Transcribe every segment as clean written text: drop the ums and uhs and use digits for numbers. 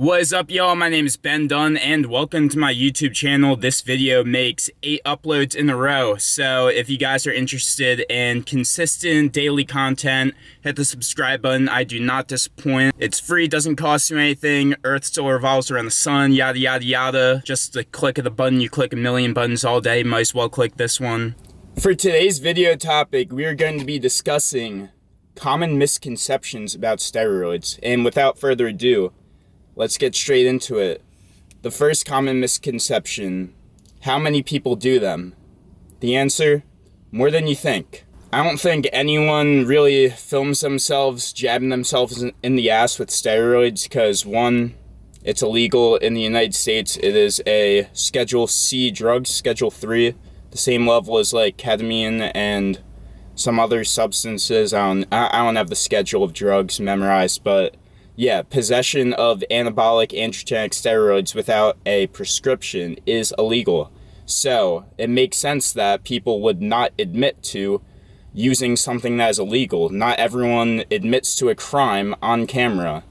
What is up, y'all? My name is Ben Dunn, and welcome to my YouTube channel. This video makes 8 uploads in a row, so if you guys are interested in consistent daily content, hit the subscribe button. I do not disappoint. It's free, doesn't cost you anything. Earth still revolves around the sun, yada yada yada. Just the click of the button. You click a million buttons all day, might as well click this one. For today's video topic, we are going to be discussing common misconceptions about steroids, and without further ado, let's get straight into it. The first common misconception: how many people do them? The answer: more than you think. I don't think anyone really films themselves jabbing themselves in the ass with steroids because, one, it's illegal in the United States. It is a Schedule C drug, Schedule 3, the same level as like ketamine and some other substances. I don't have the schedule of drugs memorized, but yeah, possession of anabolic androgenic steroids without a prescription is illegal. So it makes sense that people would not admit to using something that is illegal. Not everyone admits to a crime on camera,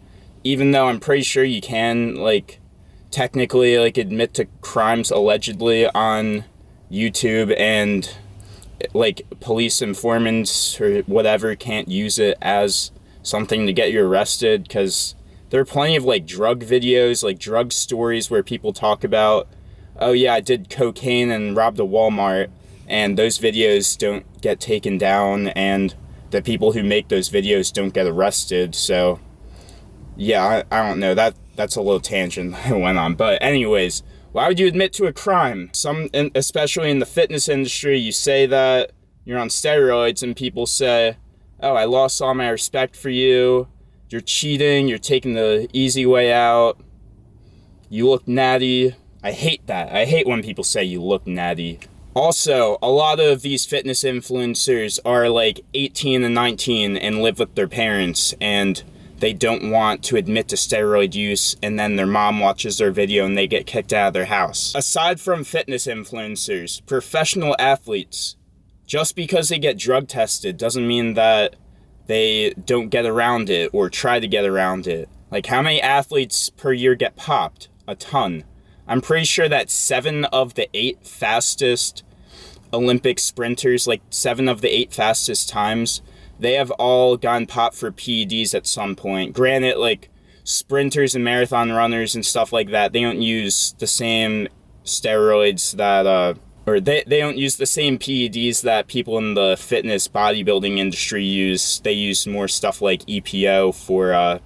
even though I'm pretty sure you can, technically, admit to crimes allegedly on YouTube, and, police informants or whatever can't use it as something to get you arrested, because there are plenty of drug videos, drug stories where people talk about, oh yeah, I did cocaine and robbed a Walmart, and those videos don't get taken down, and the people who make those videos don't get arrested. So yeah, I don't know, that's a little tangent I went on. But anyways, why would you admit to a crime? Especially in the fitness industry, you say that you're on steroids and people say, oh, I lost all my respect for you, you're cheating, you're taking the easy way out, you look natty. I hate that. I hate when people say you look natty. Also, a lot of these fitness influencers are 18 and 19 and live with their parents, and they don't want to admit to steroid use, and then their mom watches their video and they get kicked out of their house. Aside from fitness influencers, professional athletes, just because they get drug tested doesn't mean that they don't get around it or try to get around it. How many athletes per year get popped? A ton. I'm pretty sure that 7 of the 8 fastest Olympic sprinters, 7 of the 8 fastest times, they have all gotten popped for PEDs at some point. Granted, sprinters and marathon runners and stuff like that, they don't use the same steroids that, or they don't use the same PEDs that people in the fitness bodybuilding industry use. They use more stuff like EPO for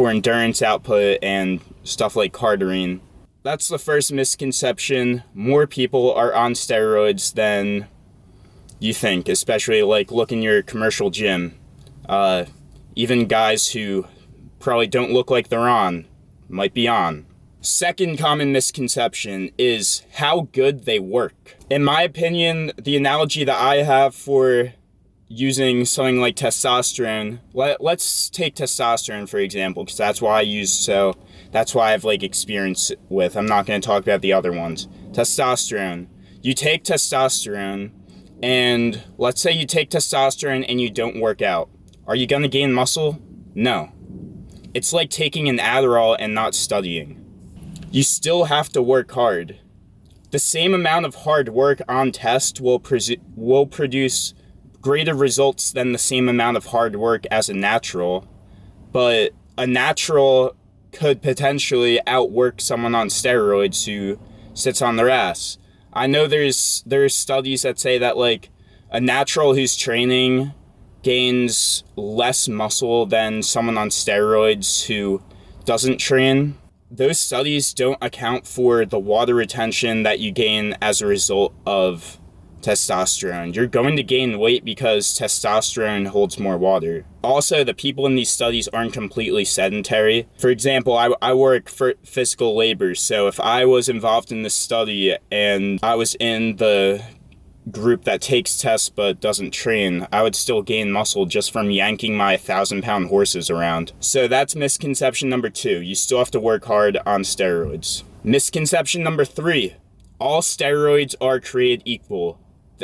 endurance output and stuff like cardarine. That's the first misconception. More people are on steroids than you think, especially look in your commercial gym. Even guys who probably don't look like they're on might be on. Second common misconception is how good they work. In my opinion, the analogy that I have for using something like testosterone, let's take testosterone for example, because that's why I have experience with. I'm not going to talk about the other ones. Testosterone. You take testosterone, and let's say you take testosterone and you don't work out. Are you going to gain muscle? No. It's like taking an Adderall and not studying. You still have to work hard. The same amount of hard work on test will produce greater results than the same amount of hard work as a natural, but a natural could potentially outwork someone on steroids who sits on their ass. I know there's studies that say that a natural who's training gains less muscle than someone on steroids who doesn't train. Those studies don't account for the water retention that you gain as a result of testosterone. You're going to gain weight because testosterone holds more water. Also, the people in these studies aren't completely sedentary. For example, I work for physical labor, so if I was involved in this study and I was in the group that takes tests but doesn't train, I would still gain muscle just from yanking my 1,000-pound horses around. So that's misconception number 2. You still have to work hard on steroids. Misconception number 3. All steroids are created equal.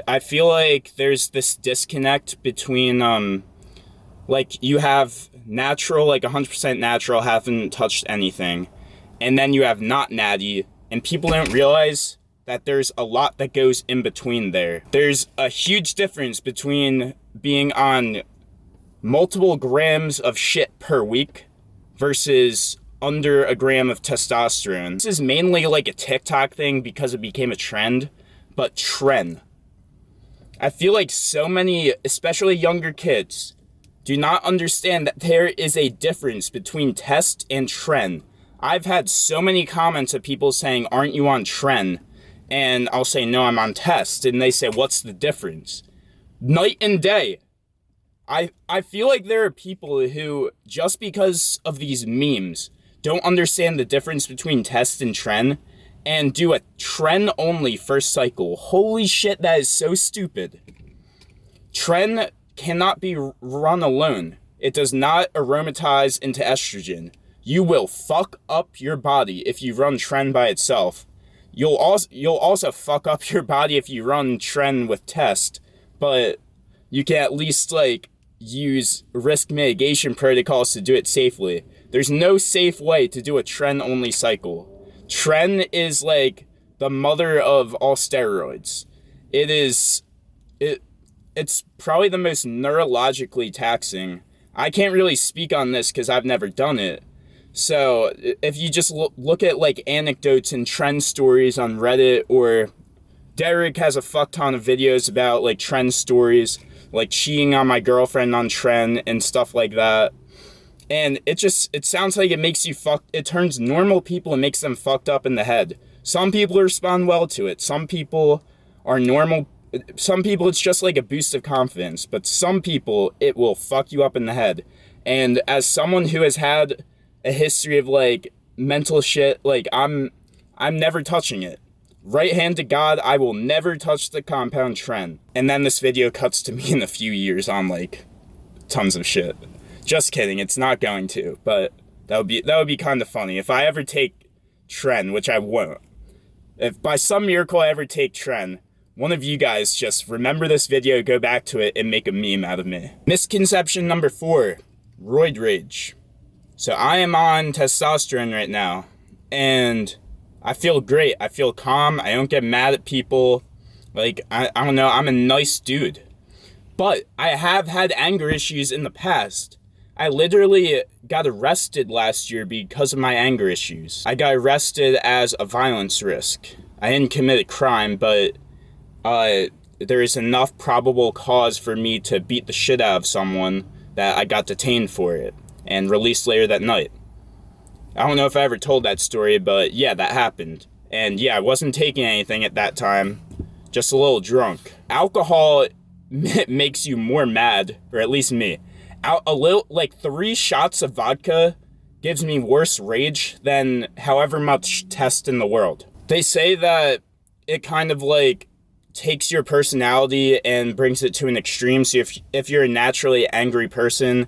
I feel like there's this disconnect between Like, you have natural, like 100% natural, haven't touched anything. And then you have not natty, and people don't realize that there's a lot that goes in between there. There's a huge difference between being on multiple grams of shit per week versus under a gram of testosterone. This is mainly like a TikTok thing because it became a trend, but tren. I feel like so many, especially younger kids, do not understand that there is a difference between test and tren. I've had so many comments of people saying, aren't you on tren? And I'll say, no, I'm on test. And they say, what's the difference? Night and day. I feel like there are people who, just because of these memes, don't understand the difference between test and tren, and do a tren only first cycle. Holy shit, that is so stupid. Tren cannot be run alone. It does not aromatize into estrogen. You will fuck up your body if you run tren by itself. You'll also fuck up your body if you run tren with test, but you can at least, like, use risk mitigation protocols to do it safely. There's no safe way to do a tren only cycle. Tren is like the mother of all steroids. It's probably the most neurologically taxing. I can't really speak on this because I've never done it. So if you just look at like anecdotes and trend stories on Reddit, or Derek has a fuck ton of videos about like trend stories, like cheating on my girlfriend on tren and stuff like that. And it sounds like it makes you it turns normal people and makes them fucked up in the head. Some people respond well to it. Some people are normal. Some people it's just like a boost of confidence, but some people it will fuck you up in the head. And as someone who has had a history of like mental shit, like I'm never touching it. Right hand to God, I will never touch the compound tren. And then this video cuts to me in a few years on like tons of shit. Just kidding, it's not going to, but that would be kind of funny. If I ever take tren, which I won't, if by some miracle I ever take tren, one of you guys just remember this video, go back to it, and make a meme out of me. Misconception number 4, roid rage. So I am on testosterone right now, and I feel great. I feel calm. I don't get mad at people. Like, I don't know, I'm a nice dude. But I have had anger issues in the past. I literally got arrested last year because of my anger issues. I got arrested as a violence risk. I didn't commit a crime, but there is enough probable cause for me to beat the shit out of someone that I got detained for it and released later that night. I don't know if I ever told that story, but yeah, that happened. And yeah, I wasn't taking anything at that time, just a little drunk. Alcohol makes you more mad, or at least me. A little, like 3 shots of vodka gives me worse rage than however much test in the world. They say that it kind of like takes your personality and brings it to an extreme. So if you're a naturally angry person,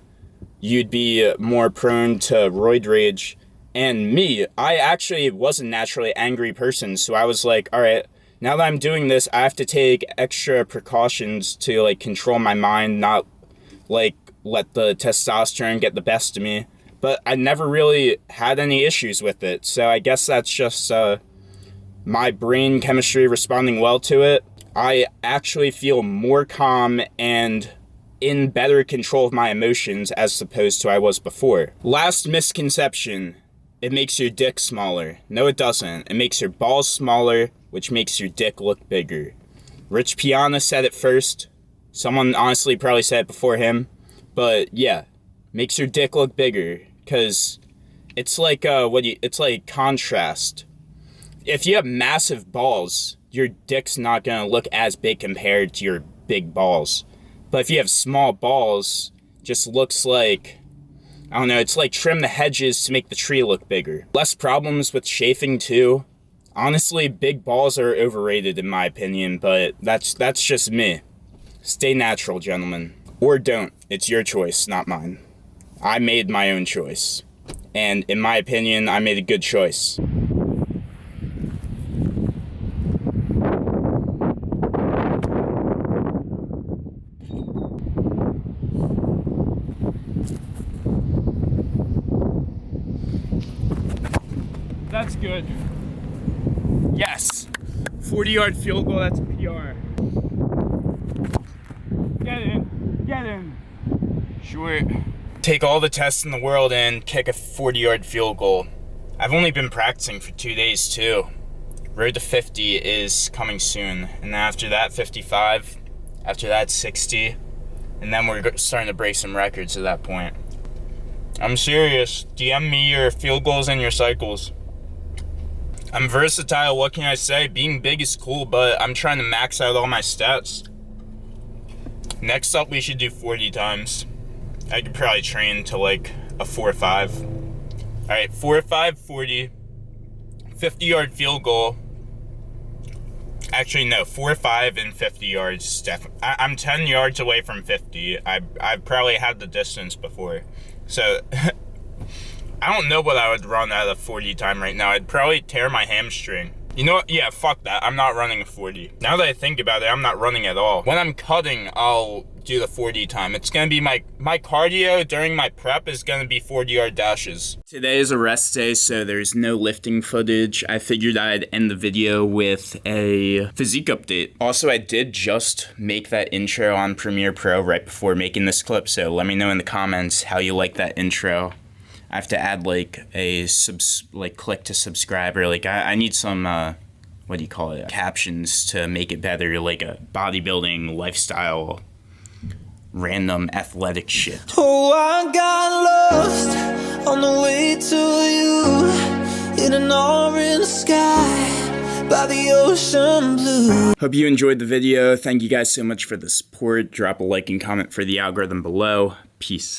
you'd be more prone to roid rage. And me, I actually was a naturally angry person. So I was like, all right, now that I'm doing this, I have to take extra precautions to like control my mind, not like let the testosterone get the best of me. But I never really had any issues with it. So I guess that's just my brain chemistry responding well to it. I actually feel more calm and in better control of my emotions as opposed to I was before. Last misconception, it makes your dick smaller. No, it doesn't. It makes your balls smaller, which makes your dick look bigger. Rich Piana said it first. Someone honestly probably said it before him. But yeah, makes your dick look bigger, because it's like it's like contrast. If you have massive balls, your dick's not gonna look as big compared to your big balls. But if you have small balls, just looks like, I don't know, it's like trim the hedges to make the tree look bigger. Less problems with chafing too. Honestly, big balls are overrated in my opinion, but that's just me. Stay natural, gentlemen. Or don't. It's your choice, not mine. I made my own choice. And in my opinion, I made a good choice. good. Yes. 40-yard field goal, that's a PR. Get in. Get in. Sure. Take all the tests in the world and kick a 40-yard field goal. I've only been practicing for 2 days too. Road to 50 is coming soon. And then after that, 55. After that, 60. And then we're starting to break some records at that point. I'm serious. DM me your field goals and your cycles. I'm versatile, what can I say? Being big is cool, but I'm trying to max out all my stats. Next up, we should do 40 times. I could probably train to like a 4-5. Alright, 4-5, 40. 50-yard field goal. Actually, no, 4-5 and 50 yards. I'm 10 yards away from 50. I've probably had the distance before. So, I don't know what I would run at a 40 time right now. I'd probably tear my hamstring. You know what? Yeah, fuck that. I'm not running a 40. Now that I think about it, I'm not running at all. When I'm cutting, I'll do the 40 time. It's gonna be my cardio during my prep is gonna be 40-yard dashes. Today is a rest day, so there's no lifting footage. I figured I'd end the video with a physique update. Also, I did just make that intro on Premiere Pro right before making this clip, so let me know in the comments how you like that intro. I have to add like a click to subscribe, or like I need some what do you call it, captions to make it better, like a bodybuilding lifestyle random athletic shit. Oh, I got lost on the way to you in an orange sky by the ocean blue. Hope you enjoyed the video. Thank you guys so much for the support. Drop a like and comment for the algorithm below. Peace.